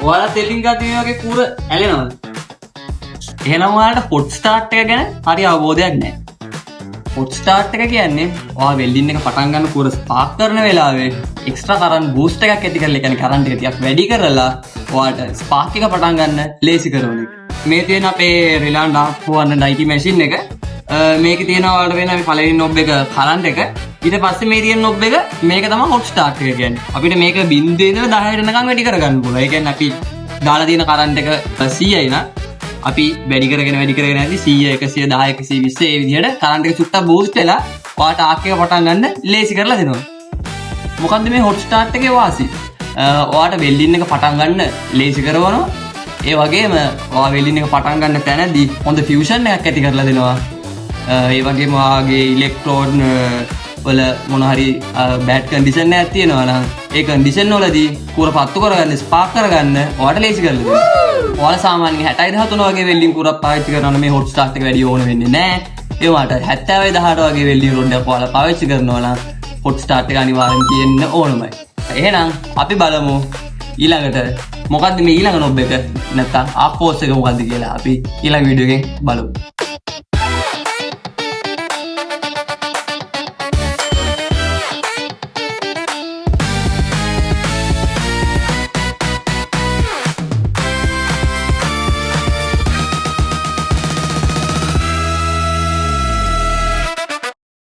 ඔයාලා සෙටින් ගත්තේ මේ වගේ කූර ඇලෙනවද? එහෙනම් ඔයාලට හොට් ස්ටාර්ට් එක ගැන හරි අවබෝධයක් නැහැ. හොට් ස්ටාර්ට් එක කියන්නේ ඔයා වෙල්ඩින් එක පටන් ගන්න කූර ස්පාර්ක් කරන වෙලාවේ එක්ස්ට්‍රා කරන්ට් බූස්ට් එකක් ඇති කරලා, ඒ කියන්නේ කරන්ට් එක ටිකක් වැඩි කරලා ඔයාලට ස්පාර්ක් එක පටන් ගන්න ලේසි කරන එක. මේ තියෙන අපේ Reliant Dark 490 මැෂින් එක. මේකේ තියෙනවා ඔයාලට වෙන මේ පළවෙනි knob එක කරන්ට් එක. ඊට පස්සේ මේ තියෙන knob එක මේක තමයි hot start එක කියන්නේ. අපිට මේක 0 ඉඳලා 10ට යනකම් වැඩි කරගන්න පුළුවන්. ඒ කියන්නේ අපි දාලා තියෙන කරන්ට් එක 100යි නා අපි වැඩි කරගෙන ඇති 100 110 120 ඒ විදිහට කරන්ට් එක චුට්ටක් බූස්ට් වෙලා ඔයාලට ආක් එක පටන් ගන්න ලේසි කරලා දෙනවා. මොකද්ද මේ hot start එකේ වාසි? ඔයාලට වෙල්ඩින් එක පටන් ගන්න ලේසි කරවනවා. ඒ වගේම ඔයා වෙල්ඩින් එක පටන් ගන්න තැනදී හොඳ ෆියුෂන් එකක් ඇති කරලා දෙනවා. ඒ වගේම ඔයාගේ ඉලෙක්ට්‍රෝඩ් වල මොන හරි බෑඩ් කන්ඩිෂන් එකක් තියෙනවා නම් ඒ කන්ඩිෂන් වලදී කුර පත්තු කරගන්න ස්පාර්ක් කරගන්න ඔයාලට ලේසි කරලා දෙනවා. ඔයාලා සාමාන්‍යයෙන් 60 13 වගේ වෙල්ඩින් කුරක් පාවිච්චි කරනවා නම් මේ hot start එක වැඩි ඕන වෙන්නේ නැහැ. ඒ වුණාට 70 18 වගේ වෙල්ඩින් රොඩ් එකක් ඔයාලා පාවිච්චි කරනවා නම් hot start එක අනිවාර්යෙන් තියෙන්න ඕනමයි. එහෙනම් අපි බලමු ඊළඟට මොකද්ද මේ ඊළඟ knob එක නැත්තම් ආප් පෝස් එක මොකද්ද කියලා අපි ඊළඟ වීඩියෝ එකෙන් බලමු.